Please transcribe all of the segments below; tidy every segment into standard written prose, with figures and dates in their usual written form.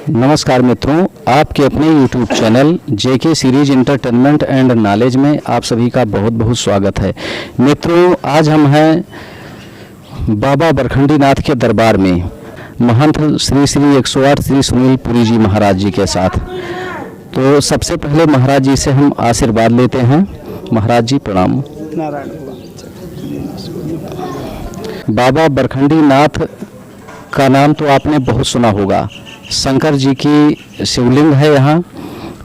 नमस्कार मित्रों, आपके अपने YouTube channel JK series entertainment and knowledge में आप सभी का बहुत बहुत स्वागत है। मित्रों, आज हम हैं बाबा बरखंडी नाथ के दरबार में महंत श्री श्री 108 श्री सुनील पुरी जी महाराज जी के साथ। तो सबसे पहले महाराज जी से हम आशीर्वाद लेते हैं। महाराज जी प्रणाम। बाबा बरखंडी नाथ का नाम तो आपने बहुत सुना होगा। शंकर जी की शिवलिंग है यहाँ।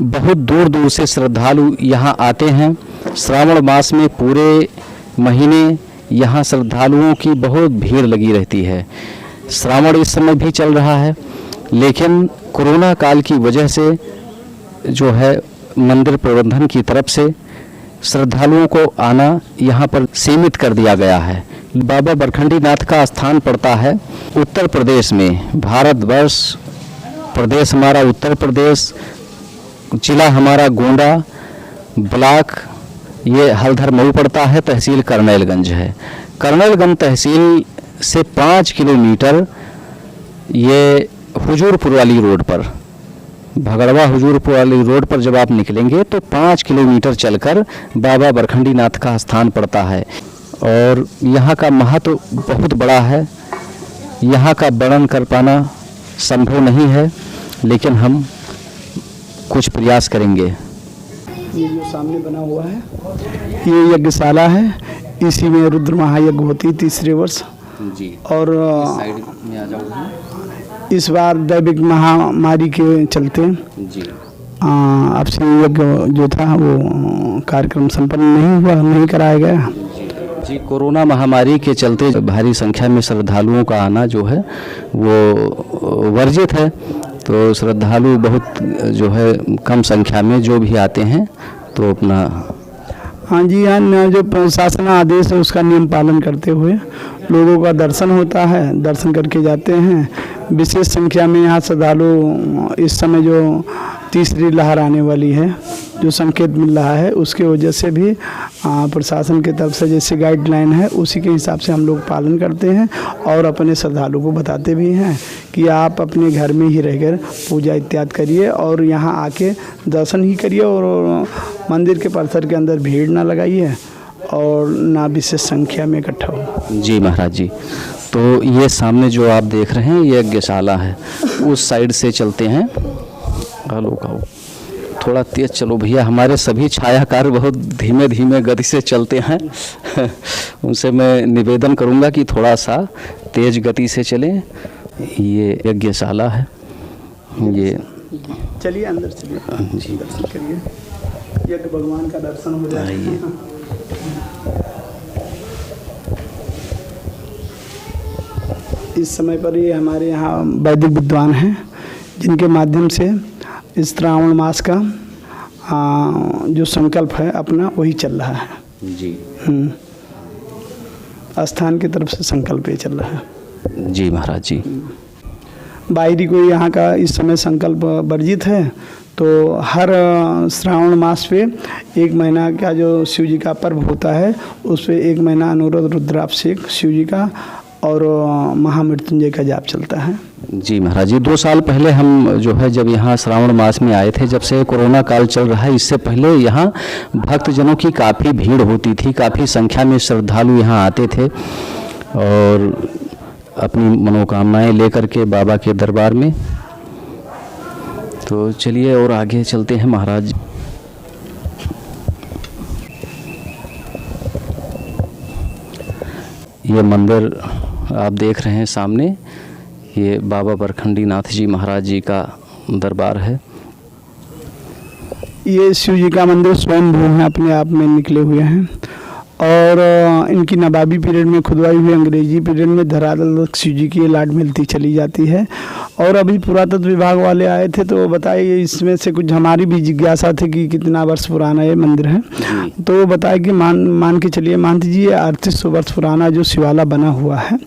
बहुत दूर दूर से श्रद्धालु यहाँ आते हैं। श्रावण मास में पूरे महीने यहाँ श्रद्धालुओं की बहुत भीड़ लगी रहती है। श्रावण इस समय भी चल रहा है, लेकिन कोरोना काल की वजह से जो है मंदिर प्रबंधन की तरफ से श्रद्धालुओं को आना यहाँ पर सीमित कर दिया गया है। बाबा बरखंडी नाथ का स्थान पड़ता है उत्तर प्रदेश में। भारतवर्ष, प्रदेश हमारा उत्तर प्रदेश, जिला हमारा गोंडा, ब्लॉक ये हल्धर मऊ पड़ता है, तहसील करनैलगंज है। करनैलगंज तहसील से 5 किलोमीटर ये हुजूरपुर वाली रोड पर, भगड़वा हुजूरपुर वाली रोड पर जब आप निकलेंगे तो 5 किलोमीटर चलकर बाबा बरखंडी नाथ का स्थान पड़ता है। और यहाँ का महत्व बहुत बड़ा है। यहाँ का वर्णन कर पाना संभव नहीं है, लेकिन हम कुछ प्रयास करेंगे। ये जो सामने बना हुआ है ये यज्ञशाला है। इसी में रुद्र महायज्ञ होती 3रे वर्ष जी। और साइड में आ जाओ। इस बार दैविक महामारी के चलते जी अब से यज्ञ जो था वो कार्यक्रम संपन्न नहीं हुआ, नहीं कराया गया जी। कोरोना महामारी के चलते भारी संख्या में श्रद्धालुओं का आना जो है वो वर्जित है। तो श्रद्धालु बहुत जो है कम संख्या में जो भी आते हैं तो अपना हाँ जी, हाँ, जो प्रशासन आदेश है उसका नियम पालन करते हुए लोगों का दर्शन होता है, दर्शन करके जाते हैं। विशेष संख्या में यहाँ श्रद्धालु इस समय जो तीसरी लहर आने वाली है, जो संकेत मिल रहा है, उसके वजह से भी प्रशासन की तरफ से जैसे गाइडलाइन है उसी के हिसाब से हम लोग पालन करते हैं और अपने श्रद्धालु को बताते भी हैं कि आप अपने घर में ही रहकर पूजा इत्यादि करिए और यहाँ आके दर्शन ही करिए और मंदिर के परिसर के अंदर भीड़ ना लगाइए और ना विशेष संख्या में इकट्ठा हो। जी महाराज जी। तो ये सामने जो आप देख रहे हैं ये यज्ञशाला है। उस साइड से चलते हैं। हेलो कहो, थोड़ा तेज चलो भैया। हमारे सभी छायाकार बहुत धीमे धीमे गति से चलते हैं। उनसे मैं निवेदन करूंगा कि थोड़ा सा तेज गति से चलें। ये यज्ञशाला है। ये चलिए अंदर चलिए जी, दर्शन करिए, यज्ञ भगवान का दर्शन हो जाए। इस समय पर ये हमारे यहाँ वैदिक विद्वान हैं जिनके माध्यम से इस श्रावण मास का जो संकल्प है अपना वही चल रहा है जी। स्थान की तरफ से संकल्प ये चल रहा है जी महाराज जी। बाहरी कोई यहाँ का इस समय संकल्प वर्जित है। तो हर श्रावण मास पे 1 महीना का जो शिव जी का पर्व होता है उस पे 1 महीना अनुरुद्ध रुद्राभिषेक शिव जी का और महामृत्युंजय का जाप चलता है। जी महाराज जी। 2 साल पहले हम जो है जब यहाँ श्रावण मास में आए थे, जब से कोरोना काल चल रहा है, इससे पहले यहाँ भक्तजनों की काफ़ी भीड़ होती थी, काफ़ी संख्या में श्रद्धालु यहाँ आते थे और अपनी मनोकामनाएं लेकर के बाबा के दरबार में। तो चलिए और आगे चलते हैं महाराज। ये मंदिर आप देख रहे हैं सामने, ये बाबा बरखंडी नाथ जी महाराज जी का दरबार है। ये शिव जी का मंदिर स्वयंभू है, अपने आप में निकले हुए हैं और इनकी नवाबी पीरियड में खुदवाई हुई अंग्रेजी पीरियड में धरातल शिव जी की लाट मिलती चली जाती है। और अभी पुरातत्व विभाग वाले आए थे तो बताए इसमें से कुछ हमारी भी जिज्ञासा थी कि कितना वर्ष पुराना ये मंदिर है। तो वो बताया कि मान के चलिए महंत जी, ये 3800 वर्ष पुराना जो शिवाला बना हुआ है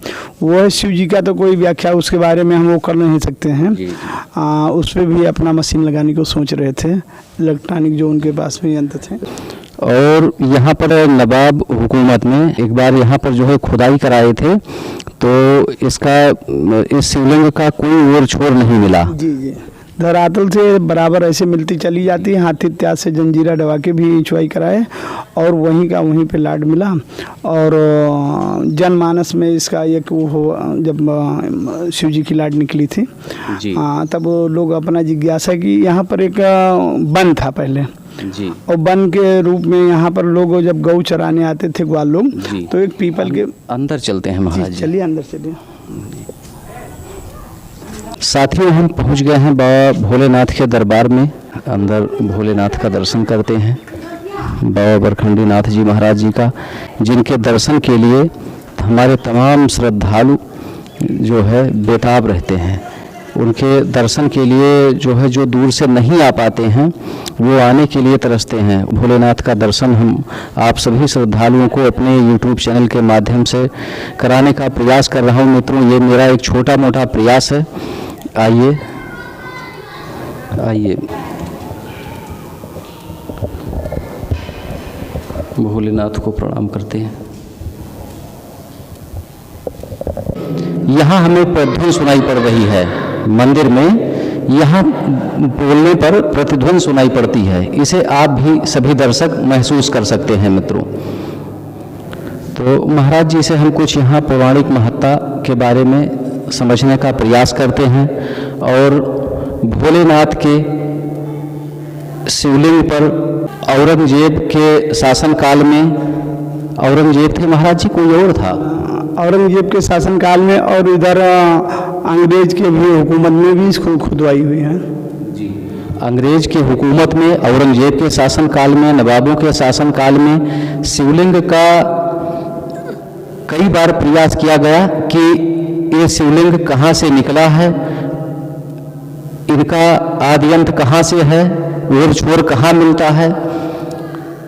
वो है शिव जी का। तो कोई व्याख्या उसके बारे में हम वो कर नहीं सकते हैं। उस पर भी अपना मशीन लगाने को सोच रहे थे, इलेक्ट्रॉनिक जो उनके पास में यंत्र थे। और यहाँ पर नवाब हुकूमत में एक बार यहाँ पर जो है खुदाई कराए थे तो इसका इस शिवलिंग का कोई ओर छोर नहीं मिला। जी जी। धरातल से बराबर ऐसे मिलती चली जाती है। हाथी इत्यादि से जंजीरा डवा के भी इंचवाई कराए और वहीं का वहीं पे लाड मिला। और जनमानस में इसका एक वो हो, जब शिव जी की लाड निकली थी जी तब लोग अपना जिज्ञासा की, यहाँ पर एक वन था पहले जी, और वन के रूप में यहाँ पर लोग जब गौ चराने आते थे ग्वाल लोग, तो एक पीपल के अंदर चलते हैं महाराज जी। चलिए अंदर चलिए। साथियों, हम पहुंच गए हैं बाबा भोलेनाथ के दरबार में। अंदर भोलेनाथ का दर्शन करते हैं, बाबा बरखंडी नाथ जी महाराज जी का, जिनके दर्शन के लिए हमारे तमाम श्रद्धालु जो है बेताब रहते हैं। उनके दर्शन के लिए जो है, जो दूर से नहीं आ पाते हैं वो आने के लिए तरसते हैं। भोलेनाथ का दर्शन हम आप सभी श्रद्धालुओं को अपने YouTube चैनल के माध्यम से कराने का प्रयास कर रहा हूं। मित्रों, ये मेरा एक छोटा मोटा प्रयास है। आइए आइए, भोलेनाथ को प्रणाम करते हैं। यहाँ हमें प्रतिध्वनि सुनाई पड़ रही है मंदिर में, यहाँ बोलने पर प्रतिध्वनि सुनाई पड़ती है। इसे आप भी सभी दर्शक महसूस कर सकते हैं मित्रों। तो महाराज जी से हम कुछ यहाँ पौराणिक महत्ता के बारे में समझने का प्रयास करते हैं। और भोलेनाथ के शिवलिंग पर औरंगजेब के शासनकाल में, औरंगजेब थे महाराज जी, कोई और था? औरंगजेब के शासनकाल में, और इधर अंग्रेज के भी हुकूमत में भी इसको खुदवाई हुई है जी। अंग्रेज की हुकूमत में, औरंगजेब के शासनकाल में, नवाबों के शासनकाल में शिवलिंग का कई बार प्रयास किया गया कि ये शिवलिंग कहाँ से निकला है, इनका आदि अंत कहाँ से है, ओर छोर कहाँ मिलता है।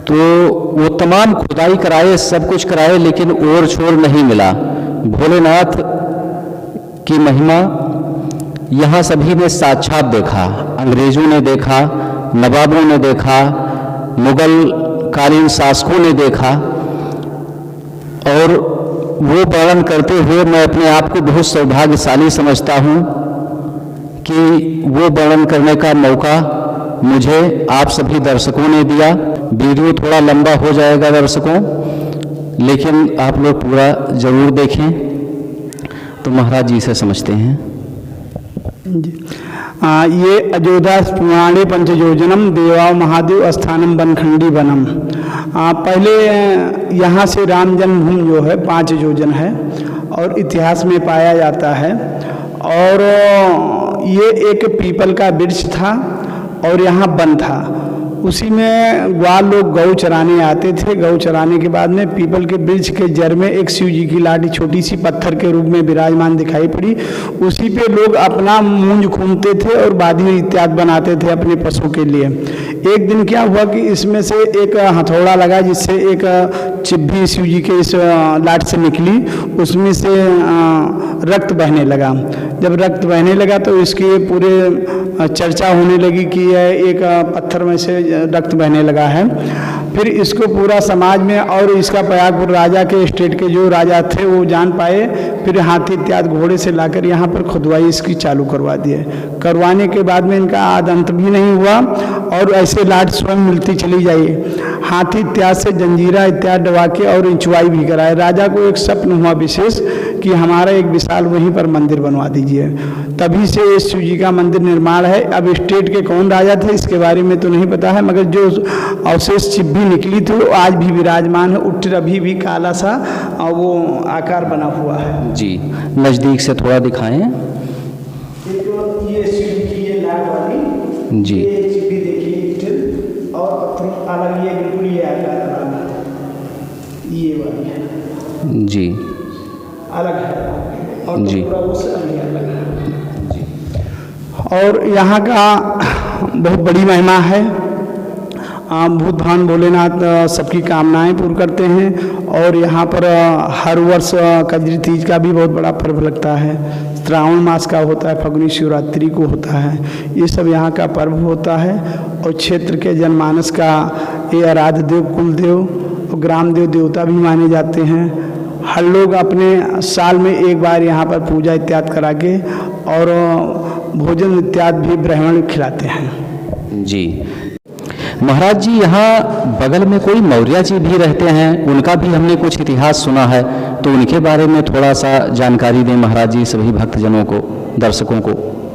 तो वो तमाम खुदाई कराए, सब कुछ कराए, लेकिन ओर छोर नहीं मिला। भोलेनाथ की महिमा यहाँ सभी ने साक्षात देखा। अंग्रेजों ने देखा, नवाबों ने देखा, मुगल कालीन शासकों ने देखा। और वो वर्णन करते हुए मैं अपने आप को बहुत सौभाग्यशाली समझता हूँ कि वो वर्णन करने का मौका मुझे आप सभी दर्शकों ने दिया। वीडियो थोड़ा लंबा हो जाएगा दर्शकों, लेकिन आप लोग पूरा जरूर देखें। तो महाराज जी से समझते हैं जी। ये अयोध्या पुराणे पंचयोजनम देवा महादेव स्थानम बनखंडी बनम। पहले यहाँ से राम जन्मभूमि जो है 5 योजन है और इतिहास में पाया जाता है। और ये एक पीपल का वृक्ष था और यहाँ वन था। उसी में ग्वाल लोग गौ चराने आते थे। गौ चराने के बाद में पीपल के वृक्ष के जड़ में एक शिव जी की लाठी छोटी सी पत्थर के रूप में विराजमान दिखाई पड़ी। उसी पे लोग अपना मूंज घूमते थे और बाधी इत्यादि बनाते थे अपने पशु के लिए। एक दिन क्या हुआ कि इसमें से एक हथौड़ा लगा, जिससे एक चिब्भी शिव जी के इस लाठ से निकली, उसमें से रक्त बहने लगा। जब रक्त बहने लगा तो इसकी पूरे चर्चा होने लगी कि यह एक पत्थर में से रक्त बहने लगा है। फिर इसको पूरा समाज में, और इसका प्रयागपुर राजा के स्टेट के जो राजा थे वो जान पाए। फिर हाथी इत्यादि घोड़े से लाकर यहाँ पर खुदवाई इसकी चालू करवा दिए। करवाने के बाद में इनका आद अंत भी नहीं हुआ और ऐसे लाट स्वयं मिलती चली जाइए। हाथी इत्यादि से जंजीरा इत्यादि दबा के और इंचवाई भी कराए। राजा को एक स्वप्न हुआ विशेष कि हमारा एक विशाल वहीं पर मंदिर बनवा दीजिए। तभी से इस शिव जी का मंदिर निर्माण है। अब स्टेट के कौन राजा थे इसके बारे में तो नहीं पता है, मगर जो अवशेष चिब्भी निकली थी वो आज भी विराजमान है। उत्तर अभी भी काला सा वो आकार बना हुआ है जी। नज़दीक से थोड़ा दिखाएं। ये शिव जी की ये लाट वाली जी, ये चिब्भी देखिए, और पत्थर अलग, ये बिल्कुल ये आकार वाला, ये वाली है जी, अलग है और जी, पूरा वो से अलग है। और यहाँ का बहुत बड़ी महिमा है। भूत भान भोलेनाथ सबकी कामनाएं पूर्ण करते हैं। और यहाँ पर हर वर्ष कजरी तीज का भी बहुत बड़ा पर्व लगता है। श्रावण मास का होता है, फगुनी शिवरात्रि को होता है। ये सब यहाँ का पर्व होता है। और क्षेत्र के जनमानस का ये आराध्य देव, कुलदेव और ग्राम देव देवता भी माने जाते हैं। हर लोग अपने साल में एक बार यहाँ पर पूजा इत्यादि करा के और भोजन इत्यादि भी ब्राह्मण खिलाते हैं। जी महाराज जी, यहाँ बगल में कोई मौर्य जी भी रहते हैं, उनका भी हमने कुछ इतिहास सुना है, तो उनके बारे में थोड़ा सा जानकारी दें महाराज जी सभी भक्तजनों को, दर्शकों को।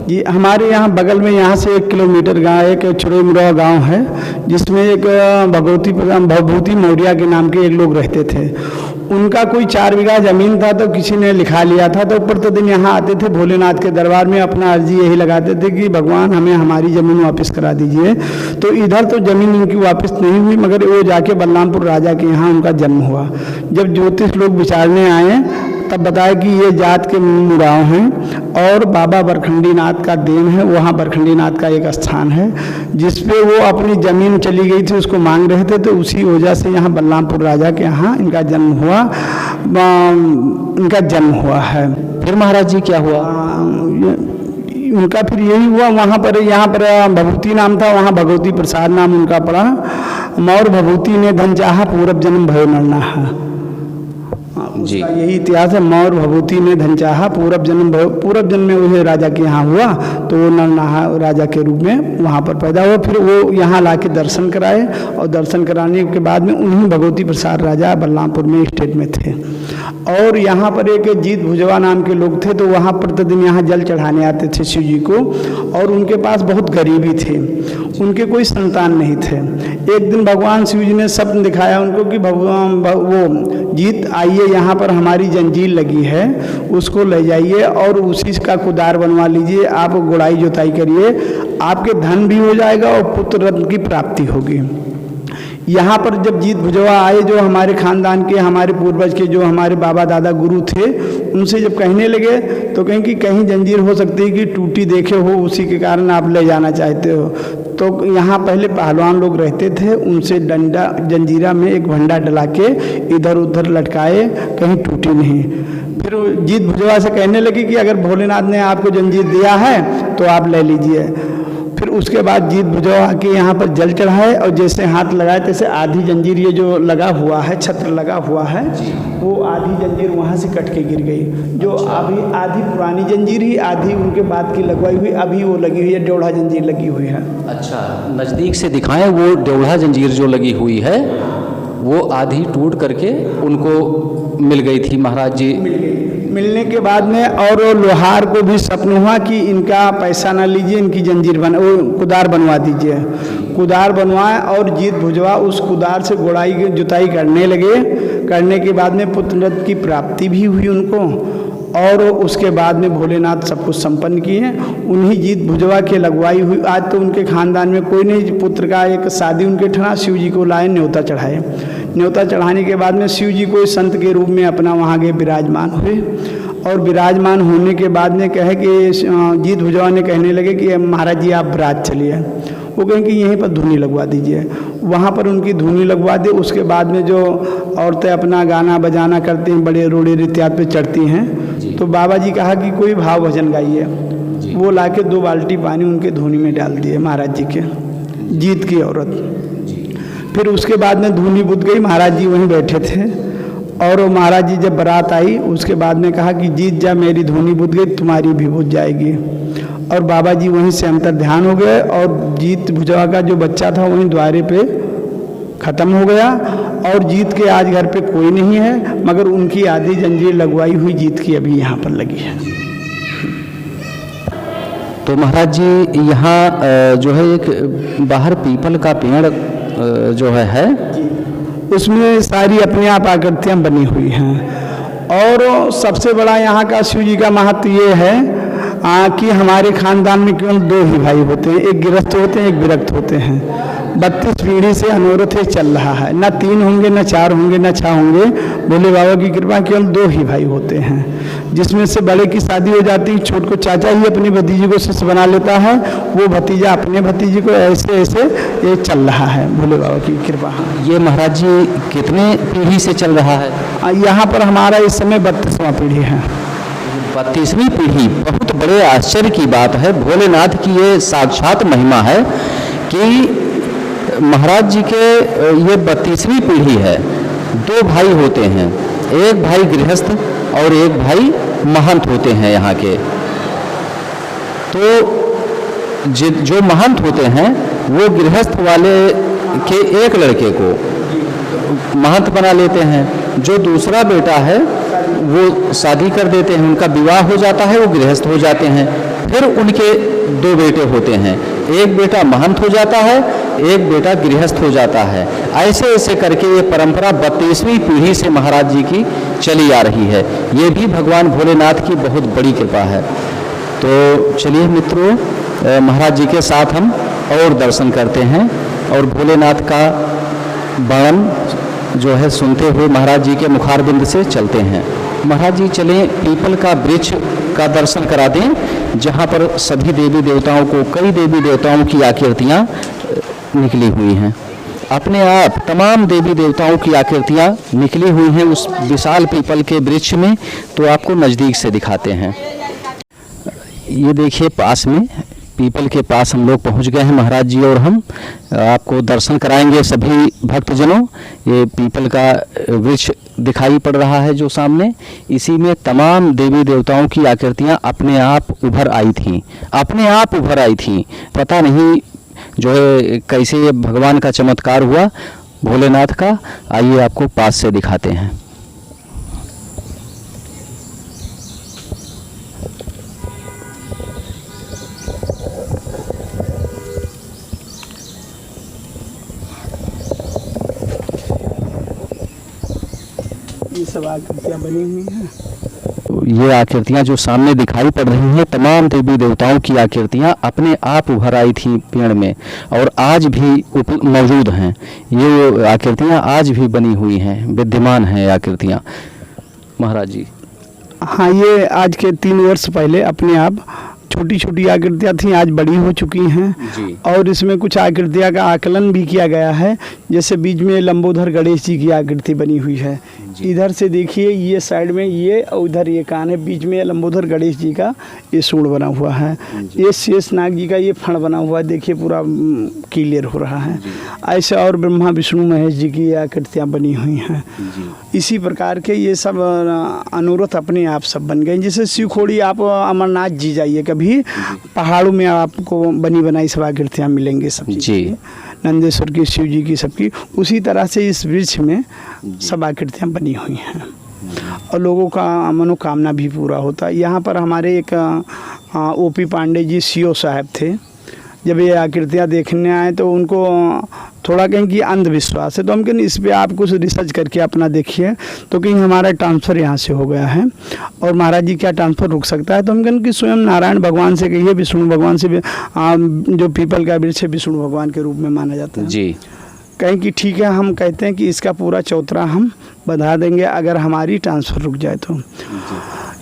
जी हमारे यहाँ बगल में यहाँ से 1 किलोमीटर गाँव एक छुड़ेमुरा गांव है, जिसमें एक भभूति मौर्य के नाम के एक लोग रहते थे। उनका कोई 4 बीघा जमीन था, तो किसी ने लिखा लिया था, तो प्रतिदिन यहाँ आते थे भोलेनाथ के दरबार में, अपना अर्जी यही लगाते थे कि भगवान हमें हमारी ज़मीन वापस करा दीजिए। तो इधर तो ज़मीन उनकी वापस नहीं हुई, मगर वो जाके बलरामपुर राजा के यहाँ उनका जन्म हुआ। जब ज्योतिष लोग विचारने आए तब बताया कि ये जात के मुराव हैं और बाबा बरखंडी नाथ का देन है। वहाँ बरखंडी नाथ का एक स्थान है जिस पे वो अपनी ज़मीन चली गई थी, उसको मांग रहे थे, तो उसी वजह से यहाँ बलरामपुर राजा के यहाँ इनका जन्म हुआ है। फिर महाराज जी क्या हुआ? उनका फिर यही हुआ, वहाँ पर यहाँ पर भभूति नाम था, वहाँ भगवती प्रसाद नाम उनका पड़ा। मौर भभूति ने धन चाहा, पूरब जन्म भयो नरनाहा। जी यही इतिहास है। मौर भभूति ने धन चाहा, पूरब जन्म में वह राजा के यहाँ हुआ, तो वो नरनाहा राजा के रूप में वहाँ पर पैदा हुआ। फिर वो यहाँ लाके दर्शन कराए, और दर्शन कराने के बाद में उन्हीं भगवती प्रसाद राजा बलरामपुर में स्टेट में थे। और यहाँ पर एक जीत भुजवा नाम के लोग थे, तो वहाँ प्रतिदिन यहाँ जल चढ़ाने आते थे शिव जी को, और उनके पास बहुत गरीबी थे, उनके कोई संतान नहीं थे। एक दिन भगवान शिव जी ने स्वप्न दिखाया उनको कि भगवान वो जीत आइए, यहाँ पर हमारी जंजीर लगी है, उसको ले जाइए और उसी का कुदार बनवा लीजिए, आप गुड़ाई जोताई करिए, आपके धन भी हो जाएगा और पुत्र रत्न की प्राप्ति होगी। यहाँ पर जब जीत भुजवा आए, जो हमारे खानदान के, हमारे पूर्वज के, जो हमारे बाबा दादा गुरु थे, उनसे जब कहने लगे तो कहें कि कहीं जंजीर हो सकती है कि टूटी देखे हो, उसी के कारण आप ले जाना चाहते हो। तो यहाँ पहले पहलवान लोग रहते थे, उनसे डंडा जंजीरा में एक भंडा डला के इधर उधर लटकाए, कहीं टूटी नहीं। फिर जीत भुजवा से कहने लगे कि अगर भोलेनाथ ने आपको जंजीर दिया है तो आप ले लीजिए। फिर उसके बाद जीत भुजवा के यहाँ पर जल चढ़ाए, और जैसे हाथ लगाए तैसे आधी जंजीर, ये जो लगा हुआ है, छत्र लगा हुआ है, वो आधी जंजीर वहाँ से कट के गिर गई। जो अभी आधी पुरानी जंजीर ही, आधी उनके बाद की लगवाई हुई, अभी वो लगी हुई है, डेढ़ा जंजीर लगी हुई है। अच्छा, नज़दीक से दिखाएं, वो डेढ़ा जंजीर जो लगी हुई है वो आधी टूट करके उनको मिल गई थी महाराज जी। मिलने के बाद में और लोहार को भी स्वप्न हुआ कि इनका पैसा ना लीजिए, इनकी जंजीर वो कुदार बनवा दीजिए। कुदार बनवाए और जीत भुजवा उस कुदार से गुड़ाई जुताई करने लगे। करने के बाद में पुत्र की प्राप्ति भी हुई उनको, और उसके बाद में भोलेनाथ सब कुछ संपन्न किए। उन्हीं जीत भुजवा के लगवाई हुई, आज तो उनके खानदान में कोई नहीं, पुत्र का एक शादी उनके ठना, शिव जी को लाए, न्योता चढ़ाए। न्योता चढ़ाने के बाद में शिव जी को संत के रूप में अपना वहाँ गए, विराजमान हुए। और विराजमान होने के बाद में कहे कि जीत भुजवा ने कहने लगे कि महाराज जी आप बरात चलिए। वो कहें कि यहीं पर धुनी लगवा दीजिए। वहाँ पर उनकी धुनी लगवा दी। उसके बाद में जो औरतें अपना गाना बजाना करती हैं, बड़े रोड़े इत्यादि पे चढ़ती हैं, तो बाबा जी कहा कि कोई भाव भजन गाइए। वो लाके 2 बाल्टी पानी उनके धुनी में डाल दिए महाराज जी के, जीत की औरत। फिर उसके बाद में धुनी बुझ गई, महाराज जी वहीं बैठे थे। और महाराज जी जब बारात आई, उसके बाद में कहा कि जीत जा, मेरी धुनी बुझ गई, तुम्हारी भी बुझ जाएगी। और बाबा जी वहीं से अंतर ध्यान हो गए, और जीत भुजवा का जो बच्चा था वहीं द्वारे पे ख़त्म हो गया। और जीत के आज घर पे कोई नहीं है, मगर उनकी आधी जंजीर लगवाई हुई जीत की अभी यहाँ पर लगी है। तो महाराज जी यहाँ जो है एक बाहर पीपल का पेड़ जो है उसमें सारी अपने आप आकृतियाँ बनी हुई हैं। और सबसे बड़ा यहाँ का शिव जी का महत्व ये है कि हमारे खानदान में केवल 2 ही भाई होते हैं, एक गृहस्थ होते हैं, एक विरक्त होते हैं। 32 पीढ़ी से अनोरथ चल रहा है, न 3 होंगे, न 4 होंगे, न 6 होंगे। भोले बाबा की कृपा केवल 2 ही भाई होते हैं, जिसमें से बड़े की शादी हो जाती है, छोट को चाचा ही अपनी भतीजी को शिष्य बना लेता है, वो भतीजा अपने भतीजी को, ऐसे ऐसे ये चल रहा है भोले बाबा की कृपा। ये महाराज जी कितने पीढ़ी से चल रहा है? यहाँ पर हमारा इस समय 32वां पीढ़ी है। 32वीं पीढ़ी, बहुत बड़े आश्चर्य की बात है। भोलेनाथ की ये साक्षात महिमा है कि महाराज जी के ये 32वीं पीढ़ी है। 2 भाई होते हैं, एक भाई गृहस्थ और एक भाई महंत होते हैं यहाँ के। तो जो महंत होते हैं वो गृहस्थ वाले के एक लड़के को महंत बना लेते हैं, जो दूसरा बेटा है वो शादी कर देते हैं, उनका विवाह हो जाता है, वो गृहस्थ हो जाते हैं। फिर उनके दो बेटे होते हैं, एक बेटा महंत हो जाता है, एक बेटा गृहस्थ हो जाता है। ऐसे ऐसे करके ये परंपरा 32वीं पीढ़ी से महाराज जी की चली आ रही है। ये भी भगवान भोलेनाथ की बहुत बड़ी कृपा है। तो चलिए मित्रों, महाराज जी के साथ हम और दर्शन करते हैं और भोलेनाथ का वर्णन जो है सुनते हुए महाराज जी के मुखारबिंद से चलते हैं। महाराज जी चलें पीपल का वृक्ष का दर्शन करा दें, जहाँ पर सभी देवी देवताओं को, कई देवी देवताओं की आकृतियाँ निकली हुई हैं। अपने आप तमाम देवी देवताओं की आकृतियाँ निकली हुई हैं उस विशाल पीपल के वृक्ष में। तो आपको नज़दीक से दिखाते हैं। ये देखिए पास में पीपल के पास हम लोग पहुंच गए हैं, महाराज जी और हम आपको दर्शन कराएंगे सभी भक्तजनों। ये पीपल का वृक्ष दिखाई पड़ रहा है जो सामने, इसी में तमाम देवी देवताओं की आकृतियां अपने आप उभर आई थीं, अपने आप उभर आई थीं। पता नहीं जो है कैसे ये भगवान का चमत्कार हुआ भोलेनाथ का। आइए आपको पास से दिखाते हैं। ये सब आकृतियाँ बनी हुई हैं। ये आकृतियाँ जो सामने दिखाई पड़ रही हैं, तमाम देवी देवताओं की आकृतियाँ अपने आप उभर आई थी पेड़ में और आज भी मौजूद हैं। ये आकृतियाँ आज भी बनी हुई हैं, विद्यमान हैं आकृतियाँ महाराज जी। हाँ, ये आज के 3 वर्ष पहले अपने आप छोटी छोटी आकृतियाँ थी, आज बड़ी हो चुकी हैं जी। और इसमें कुछ आकृतियाँ का आकलन भी किया गया है। जैसे बीच में लंबोदर गणेश जी की आकृति बनी हुई है। इधर से देखिए, ये साइड में ये और उधर ये कान है, बीच में लंबोदर गणेश जी का ये सूंड बना हुआ है। ये शेषनाग जी का ये फण बना हुआ है, देखिए पूरा क्लियर हो रहा है। ऐसे और ब्रह्मा विष्णु महेश जी की आकृतियाँ बनी हुई हैं। इसी प्रकार के ये सब अनुरोध अपने आप सब बन गए। जैसे शिवखोड़ी आप अमरनाथ जी जाइए, कभी पहाड़ों में आपको बनी बनाई सब आकृतियाँ मिलेंगी सब जी, नंदेश्वर की, शिव जी की, सबकी। उसी तरह से इस वृक्ष में सब आकृतियाँ बनी हुई हैं और लोगों का मनोकामना भी पूरा होता है। यहाँ पर हमारे एक ओपी पांडे जी सीओ साहब थे, जब ये आकृतियाँ देखने आए तो उनको थोड़ा कहीं कि अंधविश्वास है, तो हम कहें इस पर आप कुछ रिसर्च करके अपना देखिए। तो कहीं हमारा ट्रांसफ़र यहाँ से हो गया है और महाराज जी क्या ट्रांसफ़र रुक सकता है। तो हम कहें कि स्वयं नारायण भगवान से कहिए, विष्णु भगवान से भी, जो पीपल का वृक्ष है विष्णु भगवान के रूप में माना जाता है जी। कहें कि ठीक है, हम कहते हैं कि इसका पूरा चौतरा हम बढ़ा देंगे अगर हमारी ट्रांसफ़र रुक जाए तो।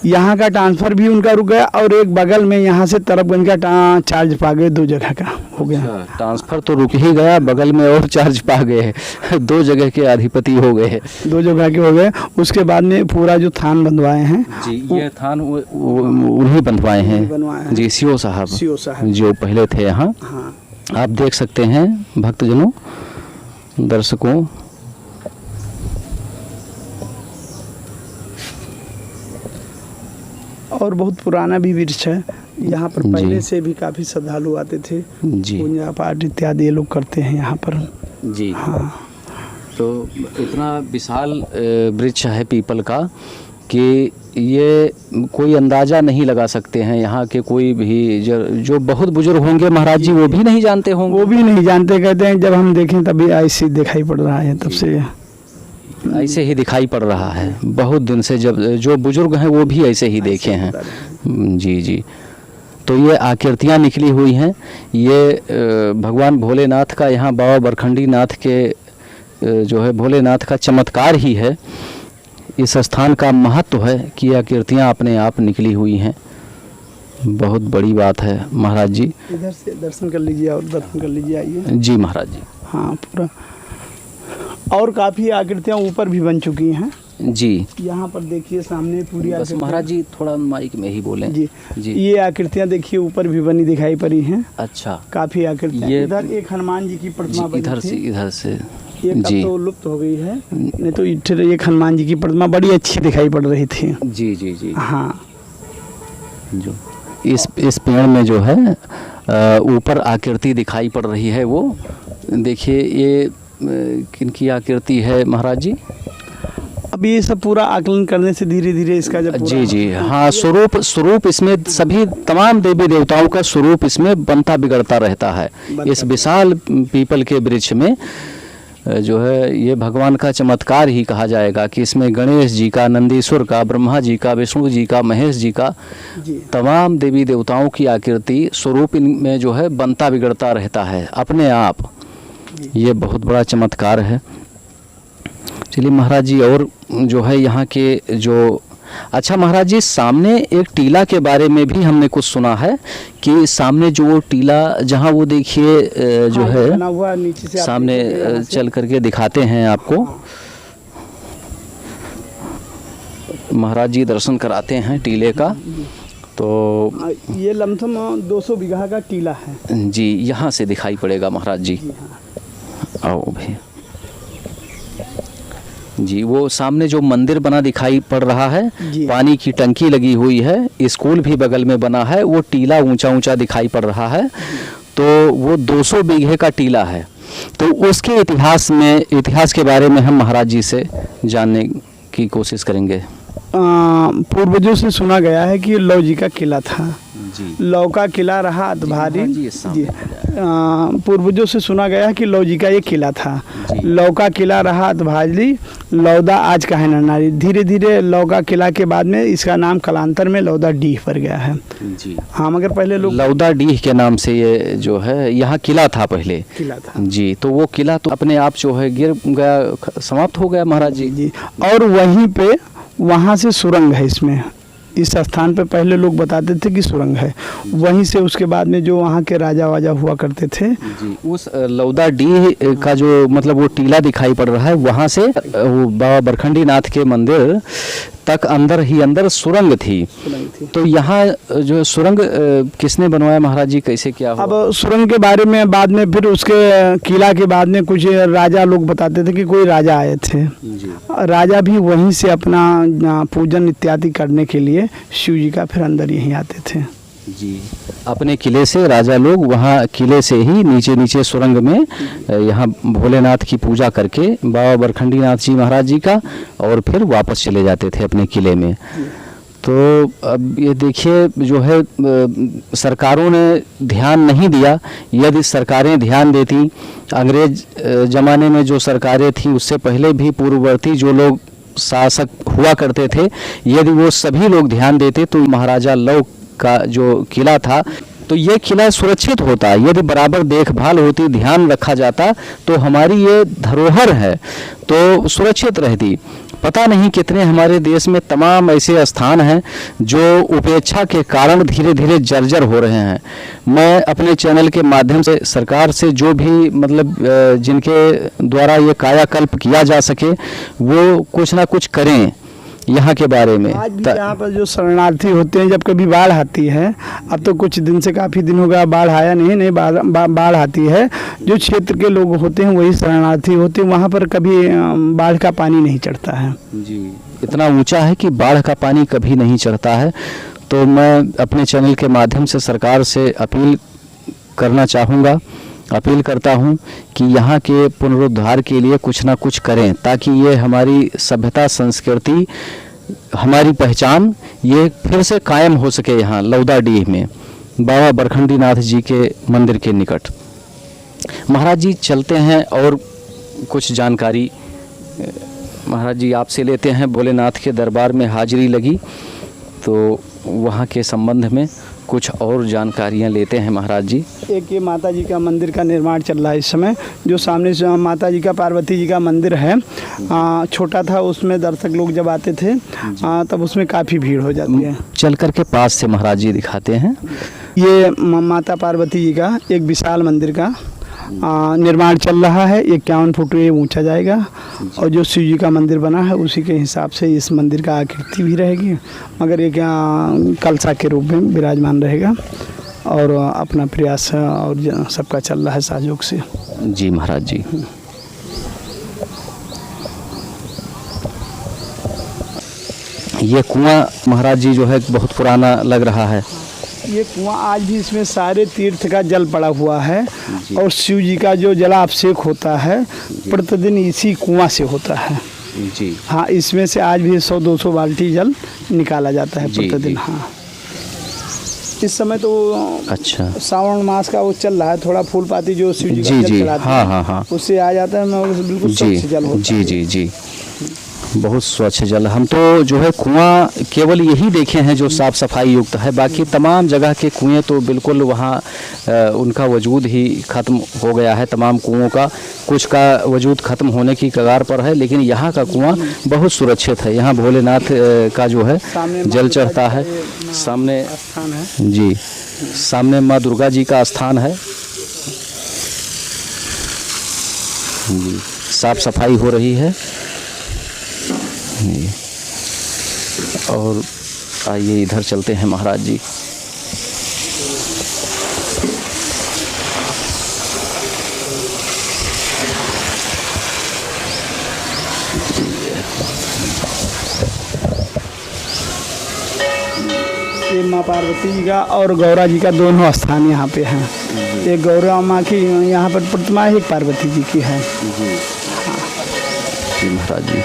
यहाँ का ट्रांसफ़र भी उनका रुक गया और एक बगल में यहाँ से तरफगंज का चार्ज पा गए, 2 जगह का हो गया। ट्रांसफ़र तो रुक ही गया, बगल में और चार्ज पा गए, 2 जगह के अधिपति हो गए, 2 जगह के हो गए। उसके बाद में पूरा जो थान बंधवाए हैं जी, ये थान उन्हीं बंधवाए हैं जी, सीओ साहब जो पहले थे यहाँ। हाँ, आप देख सकते हैं भक्तजनों, दर्शकों, और बहुत पुराना भी वृक्ष है। यहाँ पर पहले से भी काफ़ी श्रद्धालु आते थे जी, पूजा पाठ इत्यादि ये लोग करते हैं यहाँ पर जी। हाँ, तो इतना विशाल वृक्ष है पीपल का कि ये कोई अंदाज़ा नहीं लगा सकते हैं। यहाँ के कोई भी जो बहुत बुजुर्ग होंगे महाराज जी, वो भी नहीं जानते होंगे। वो भी नहीं जानते, कहते हैं जब हम देखें तभी ऐसे दिखाई पड़ रहा है, तब से ऐसे ही दिखाई पड़ रहा है। बहुत दिन से जब जो बुजुर्ग हैं वो भी ऐसे ही देखे हैं जी जी। तो ये आकृतियाँ निकली हुई हैं, ये भगवान भोलेनाथ का, यहाँ बाबा बरखंडी नाथ के जो है भोलेनाथ का चमत्कार ही है। इस स्थान का महत्व है कि आकृतियाँ अपने आप निकली हुई हैं, बहुत बड़ी बात है महाराज जी। इधर से दर्शन कर लीजिए और दर्शन कर लीजिए, आइए जी महाराज जी। हाँ, पूरा और काफ़ी आकृतियाँ ऊपर भी बन चुकी हैं जी। यहाँ पर देखिए सामने पूरी बस महाराज जी थोड़ा माइक में ही बोलें जी जी। ये आकृतियाँ देखिए ऊपर भी बनी दिखाई पड़ी हैं। अच्छा, काफ़ी आकृतियाँ। ये इधर एक हनुमान जी की प्रतिमा बनी इधर थी, से ये कब जी तो लुप्त हो गई है, नहीं तो इधर एक हनुमान जी की प्रतिमा बड़ी अच्छी दिखाई पड़ रही थी जी जी जी। हाँ, जो इस पेड़ में जो है ऊपर आकृति दिखाई पड़ रही है, वो देखिए ये किनकी आकृति है महाराज जी? अब ये सब पूरा आकलन करने से धीरे धीरे इसका जब जी जी हाँ, स्वरूप इसमें सभी तमाम देवी देवताओं का स्वरूप इसमें बनता बिगड़ता रहता है। इस विशाल पीपल के वृक्ष में जो है ये भगवान का चमत्कार ही कहा जाएगा कि इसमें गणेश जी का, नंदीश्वर का, ब्रह्मा जी का, विष्णु जी का, महेश जी का, तमाम देवी देवताओं की आकृति स्वरूप इनमें जो है बनता बिगड़ता रहता है अपने आप। ये बहुत बड़ा चमत्कार है। चलिए महाराज जी, और जो है यहाँ के जो, अच्छा महाराज जी, सामने एक टीला के बारे में भी हमने कुछ सुना है कि सामने जो वो टीला, जहाँ वो देखिए जो है बना हुआ नीचे से सामने चल करके दिखाते हैं आपको, महाराज जी दर्शन कराते हैं टीले का। तो ये लमसम 200 बीघा का टीला है जी, यहाँ से दिखाई पड़ेगा महाराज जी। आओ भाई जी, वो सामने जो मंदिर बना दिखाई पड़ रहा है, पानी की टंकी लगी हुई है, स्कूल भी बगल में बना है, वो टीला ऊंचा ऊंचा दिखाई पड़ रहा है। तो वो 200 बीघे का टीला है। तो उसके इतिहास के बारे में हम महाराज जी से जानने की कोशिश करेंगे। पूर्वजों से सुना गया है कि लौ जी का किला था जी। लौ का किला रहा अतभारी जी। पूर्वजों से सुना गया है कि लौ जी का ये किला था। लौ का किला रहा अतभारी, लौदा आज का है नरनारी। धीरे धीरे लौ का किला के बाद में इसका नाम कालांतर में लौदा डीह पड़ गया है जी। हाँ, मगर पहले लोग लौदा डीह के नाम से ये जो है यहाँ किला था, पहले किला था जी। तो वो किला तो अपने आप जो है गिर गया, समाप्त हो गया महाराज जी जी। और वहीं पे वहाँ से सुरंग है इसमें, इस स्थान पे पहले लोग बताते थे कि सुरंग है। वहीं से उसके बाद में जो वहाँ के राजा वाजा हुआ करते थे जी, उस लौदा डीह का जो मतलब वो टीला दिखाई पड़ रहा है, वहाँ से वो बाबा बरखंडी नाथ के मंदिर तक अंदर ही अंदर सुरंग थी। तो यहाँ जो सुरंग किसने बनवाया महाराज जी, कैसे क्या हुआ? अब सुरंग के बारे में बाद में फिर उसके किला के बाद में कुछ राजा लोग बताते थे कि कोई राजा आए थे जी। राजा भी वहीं से अपना पूजन इत्यादि करने के लिए शिव जी का फिर अंदर यहीं आते थे जी। अपने किले से राजा लोग वहाँ किले से ही नीचे नीचे सुरंग में यहाँ भोलेनाथ की पूजा करके बाबा बरखंडी नाथ जी महाराज जी का, और फिर वापस चले जाते थे अपने किले में। तो अब ये देखिए जो है सरकारों ने ध्यान नहीं दिया। यदि सरकारें ध्यान देती, अंग्रेज ज़माने में जो सरकारें थी उससे पहले भी पूर्ववर्ती जो लोग शासक हुआ करते थे, यदि वो सभी लोग ध्यान देते तो महाराजा लौ का जो किला था, तो ये किला सुरक्षित होता। यदि बराबर देखभाल होती, ध्यान रखा जाता, तो हमारी ये धरोहर है तो सुरक्षित रहती। पता नहीं कितने हमारे देश में तमाम ऐसे स्थान हैं जो उपेक्षा के कारण धीरे धीरे जर्जर हो रहे हैं। मैं अपने चैनल के माध्यम से सरकार से जो भी मतलब जिनके द्वारा ये कायाकल्प किया जा सके वो कुछ ना कुछ करें यहाँ के बारे में। आज भी यहाँ पर जो शरणार्थी होते हैं, जब कभी बाढ़ आती है, अब तो कुछ दिन से काफ़ी दिन हो गया बाढ़ आया नहीं बाढ़ आती है, जो क्षेत्र के लोग होते हैं वही शरणार्थी होते हैं, वहाँ पर कभी बाढ़ का पानी नहीं चढ़ता है जी। इतना ऊंचा है कि बाढ़ का पानी कभी नहीं चढ़ता है। तो मैं अपने चैनल के माध्यम से सरकार से अपील करता हूँ कि यहाँ के पुनरुद्धार के लिए कुछ ना कुछ करें, ताकि ये हमारी सभ्यता, संस्कृति, हमारी पहचान ये फिर से कायम हो सके। यहाँ लौदा डीह में बाबा बरखंडी नाथ जी के मंदिर के निकट महाराज जी चलते हैं और कुछ जानकारी महाराज जी आपसे लेते हैं। भोलेनाथ के दरबार में हाजिरी लगी तो वहाँ के संबंध में कुछ और जानकारियाँ लेते हैं महाराज जी। एक ये माता जी का मंदिर का निर्माण चल रहा है इस समय, जो सामने से माता जी का, पार्वती जी का मंदिर है। छोटा था, उसमें दर्शक लोग जब आते थे तब उसमें काफ़ी भीड़ हो जाती है। चल कर के पास से महाराज जी दिखाते हैं। ये माता पार्वती जी का एक विशाल मंदिर का निर्माण चल रहा है। 51 फुट ये ऊंचा जाएगा, और जो शिव जी का मंदिर बना है उसी के हिसाब से इस मंदिर का आकृति भी रहेगी, मगर ये क्या कलसा के रूप में विराजमान रहेगा। और अपना प्रयास और सबका चल रहा है सहयोग से जी महाराज जी। ये कुआं महाराज जी जो है बहुत पुराना लग रहा है। ये कुआं आज भी इसमें सारे तीर्थ का जल पड़ा हुआ है और शिव जी का जो जलाभिषेक होता है प्रतिदिन इसी कुआं से होता है जी। हाँ, इसमें से आज भी 100-200 बाल्टी जल निकाला जाता है जी, प्रतिदिन। जी। हाँ, इस समय तो अच्छा। श्रावण मास का वो चल रहा है, थोड़ा फूल पाती जो शिव जी का जी जल जी, चढ़ाते हाँ हैं, हाँ हाँ, उससे आ जाता है, मैं बिल्कुल जी स्वच्छ जल होता जी है। जी जी, बहुत स्वच्छ जल। हम तो जो है कुआं केवल यही देखे हैं जो साफ़ सफाई युक्त है, बाकी तमाम जगह के कुएं तो बिल्कुल वहाँ उनका वजूद ही ख़त्म हो गया है। तमाम कुओं का कुछ का वजूद ख़त्म होने की कगार पर है, लेकिन यहाँ का कुआं बहुत सुरक्षित है। यहाँ भोलेनाथ का जो है सामने जल चढ़ता है, सामने स्थान है जी, सामने माँ दुर्गा जी का स्थान है जी। साफ सफाई हो रही है जी। और आइए इधर चलते हैं महाराज जी। ये माँ पार्वती जी का और गौरा जी का दोनों स्थान यहाँ पे हैं। एक गौरा माँ की यहाँ पर प्रतिमा है, एक पार्वती जी की है। जी महाराज जी।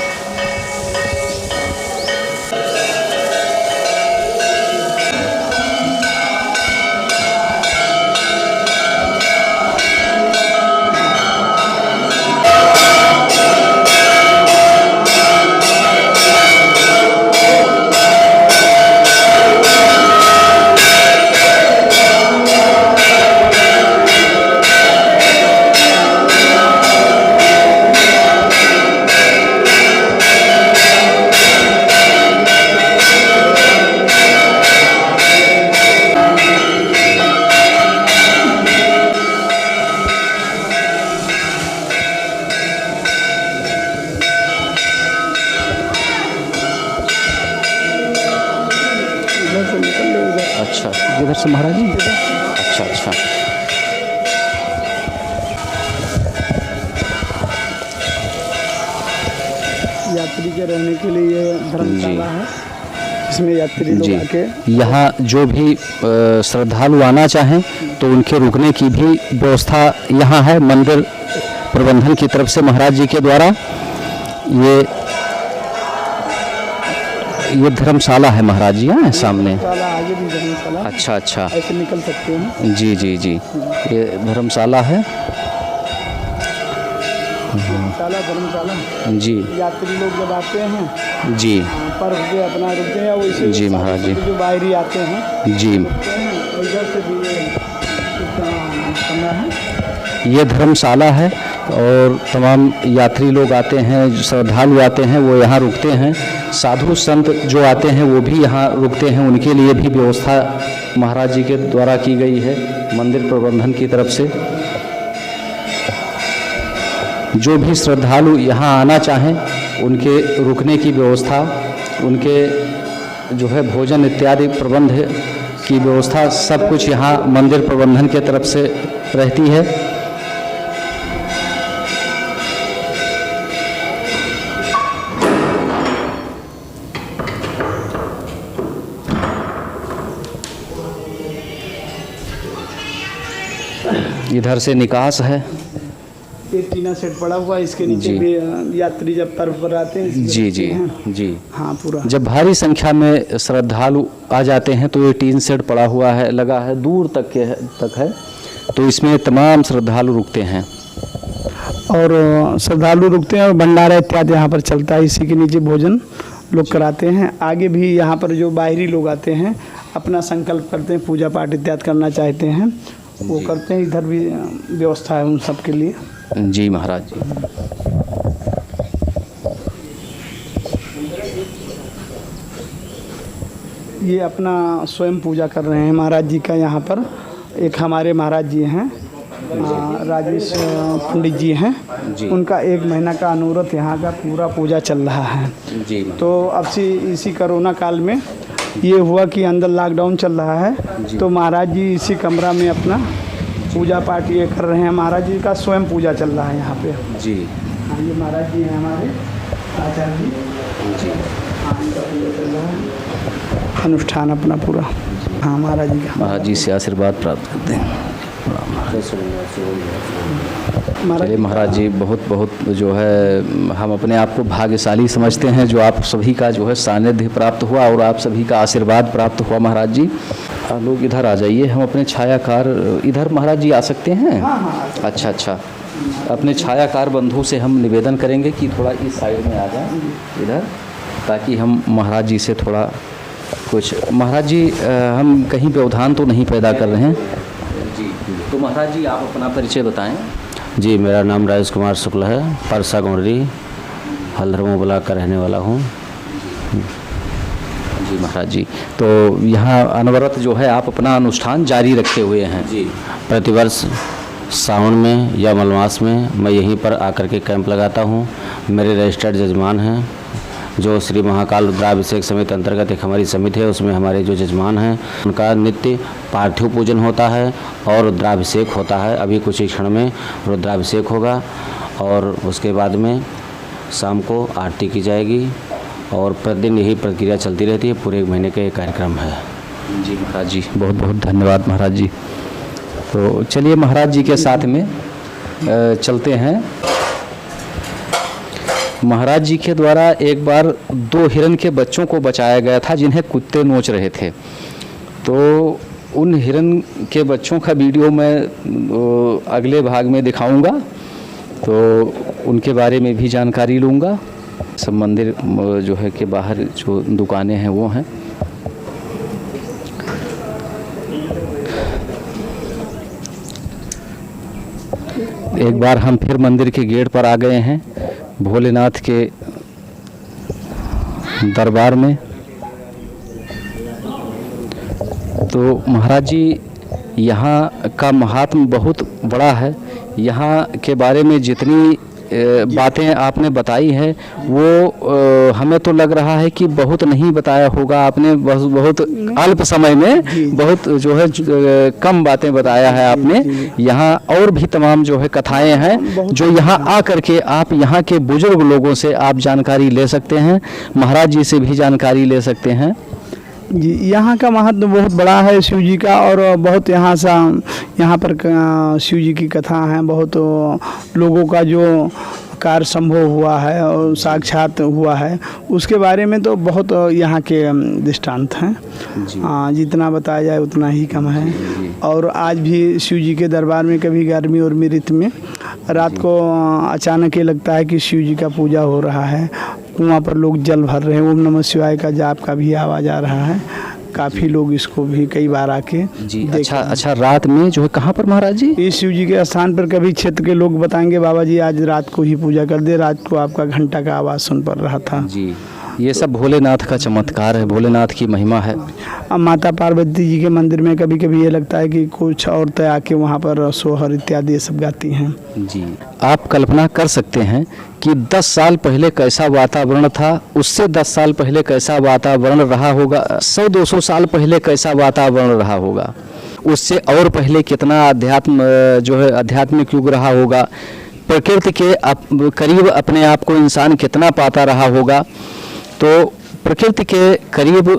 अच्छा, इधर से महाराज जी। अच्छा अच्छा, यात्री के रहने के लिए ये धर्मशाला है, इसमें यात्री लोग जी। आके यहाँ जो भी श्रद्धालु आना चाहें तो उनके रुकने की भी व्यवस्था यहाँ है। मंदिर प्रबंधन की तरफ से महाराज जी के द्वारा ये धर्मशाला है महाराज जी। यहाँ सामने धर्मशाला, आगे भी धर्मशाला, अच्छा अच्छा, ऐसे निकल सकते हैं। जी जी जी, ये धर्मशाला है धर्मशाला जी। यात्री लोग जब आते हैं जी पर रुके अपना रुकते हैं, वैसे जी महाराज जी। जो बाहरी आते हैं जी, रुकते हैं। इधर से भी कमरा है, ये धर्मशाला है और तमाम यात्री लोग आते हैं, जो श्रद्धालु आते हैं वो यहाँ रुकते हैं। साधु संत जो आते हैं वो भी यहाँ रुकते हैं, उनके लिए भी व्यवस्था महाराज जी के द्वारा की गई है मंदिर प्रबंधन की तरफ से। जो भी श्रद्धालु यहाँ आना चाहें उनके रुकने की व्यवस्था, उनके जो है भोजन इत्यादि प्रबंध की व्यवस्था, सब कुछ यहाँ मंदिर प्रबंधन के तरफ से रहती है। इधर से निकास है एक टीना सेट पड़ा हुआ है, इसके नीचे जी। भी यात्री जब पर्व पर आते हैं इसमें जी रुकते जी हैं। जी। हाँ पूरा जब भारी संख्या में श्रद्धालु आ जाते हैं तो ये टीन सेट पड़ा हुआ है, लगा है, दूर तक है, तो इसमें तमाम श्रद्धालु रुकते हैं। और श्रद्धालु रुकते हैं और भंडारा इत्यादि यहाँ पर चलता है। इसी के नीचे भोजन लोग कराते हैं। आगे भी यहाँ पर जो बाहरी लोग आते हैं अपना संकल्प करते हैं, पूजा पाठ इत्यादि करना चाहते हैं वो करते हैं। इधर भी व्यवस्था है उन सब के लिए। जी महाराज जी। ये अपना स्वयं पूजा कर रहे हैं महाराज जी का। यहाँ पर एक हमारे महाराज जी हैं, राजेश पंडित जी हैं, उनका 1 महीना का अनुव्रत यहाँ का पूरा पूजा चल रहा है जी। तो अब से इसी कोरोना काल में ये हुआ कि अंदर लॉकडाउन चल रहा है, तो महाराज जी इसी कमरा में अपना पूजा पाठ ये कर रहे हैं। महाराज जी का स्वयं पूजा चल रहा है यहाँ पे जी। हाँ, ये महाराज जी हैं हमारे आचार्य जी। जी हाँ, इनका पूजा चल रहा है, अनुष्ठान अपना पूरा। हाँ महाराज जी का। महाराज जी से आशीर्वाद प्राप्त करते हैं। चलिए महाराज जी, बहुत बहुत जो है हम अपने आप को भाग्यशाली समझते हैं जो आप सभी का जो है सानिध्य प्राप्त हुआ और आप सभी का आशीर्वाद प्राप्त हुआ। महाराज जी लोग इधर आ जाइए, हम अपने छायाकार इधर महाराज जी आ सकते हैं। अच्छा अच्छा, अपने छायाकार बंधु से हम निवेदन करेंगे कि थोड़ा इस साइड में आ जाएं इधर, ताकि हम महाराज जी से थोड़ा कुछ। महाराज जी हम कहीं व्यवधान तो नहीं पैदा कर रहे हैं जी? तो महाराज जी आप अपना परिचय बताएं। जी, मेरा नाम राजेश कुमार शुक्ल है, परसा गोंडरी हल्द्रमो ब्लॉक का रहने वाला हूँ। जी महाराज जी, तो यहाँ अनवरत जो है आप अपना अनुष्ठान जारी रखे हुए हैं जी। प्रतिवर्ष सावन में या मलमास में मैं यहीं पर आकर के कैंप लगाता हूँ। मेरे रजिस्टर्ड जजमान हैं जो श्री महाकाल रुद्राभिषेक समिति अंतर्गत एक हमारी समिति है, उसमें हमारे जो जजमान हैं उनका नित्य पार्थिव पूजन होता है और रुद्राभिषेक होता है। अभी कुछ ही क्षण में रुद्राभिषेक होगा और उसके बाद में शाम को आरती की जाएगी और प्रतिदिन यही प्रक्रिया चलती रहती है। पूरे 1 महीने का ये कार्यक्रम है। जी महाराज जी, बहुत बहुत धन्यवाद महाराज जी। तो चलिए महाराज जी के साथ में चलते हैं। महाराज जी के द्वारा एक बार 2 हिरन के बच्चों को बचाया गया था जिन्हें कुत्ते नोच रहे थे। तो उन हिरन के बच्चों का वीडियो मैं अगले भाग में दिखाऊंगा, तो उनके बारे में भी जानकारी लूँगा। सब मंदिर जो है के बाहर जो दुकानें हैं वो हैं। एक बार हम फिर मंदिर के गेट पर आ गए हैं, भोलेनाथ के दरबार में। तो महाराज जी यहाँ का महात्म बहुत बड़ा है। यहाँ के बारे में जितनी बातें आपने बताई हैं वो हमें तो लग रहा है कि बहुत नहीं बताया होगा आपने। बहुत अल्प समय में बहुत जो है कम बातें बताया है आपने। यहाँ और भी तमाम जो है कथाएं हैं जो यहाँ आ करके आप यहाँ के बुजुर्ग लोगों से आप जानकारी ले सकते हैं, महाराज जी से भी जानकारी ले सकते हैं। जी, यहाँ का महत्व बहुत बड़ा है शिव जी का, और बहुत यहाँ पर शिव जी की कथा है। बहुत लोगों का जो कार्य संभव हुआ है और साक्षात हुआ है उसके बारे में तो बहुत यहाँ के दृष्टांत हैं। जितना बताया जाए उतना ही कम है। और आज भी शिव जी के दरबार में कभी गर्मी और ऋतु में रात को अचानक ये लगता है कि शिव जी का पूजा हो रहा है। कुआं पर लोग जल भर रहे हैं, ओम नमः शिवाय का जाप का भी आवाज़ आ रहा है। काफ़ी लोग इसको भी कई बार आके जी। अच्छा, रात में जो है कहाँ पर महाराज जी? इस शिव जी के स्थान पर कभी क्षेत्र के लोग बताएंगे बाबा जी आज रात को ही पूजा कर दे, रात को आपका घंटा का आवाज़ सुन पड़ रहा था। जी, ये सब भोलेनाथ का चमत्कार है, भोलेनाथ की महिमा है। अब माता पार्वती जी के मंदिर में कभी कभी ये लगता है कि कुछ औरतें आके वहाँ पर सोहर इत्यादि ये सब गाती हैं। जी, आप कल्पना कर सकते हैं कि 10 साल पहले कैसा वातावरण था, उससे 10 साल पहले कैसा वातावरण रहा होगा, 100-200 साल पहले कैसा वातावरण रहा होगा, उससे और पहले कितना आध्यात्मिक युग रहा होगा, प्रकृति के करीब अपने आप को इंसान कितना पाता रहा होगा। तो प्रकृति के करीब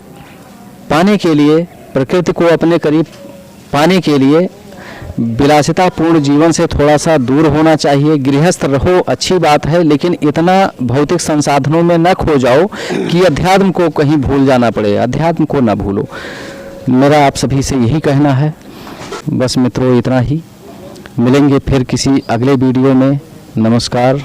पाने के लिए, प्रकृति को अपने करीब पाने के लिए विलासितापूर्ण जीवन से थोड़ा सा दूर होना चाहिए। गृहस्थ रहो, अच्छी बात है, लेकिन इतना भौतिक संसाधनों में न खो जाओ कि अध्यात्म को कहीं भूल जाना पड़े। अध्यात्म को न भूलो, मेरा आप सभी से यही कहना है। बस मित्रों, इतना ही। मिलेंगे फिर किसी अगले वीडियो में। नमस्कार।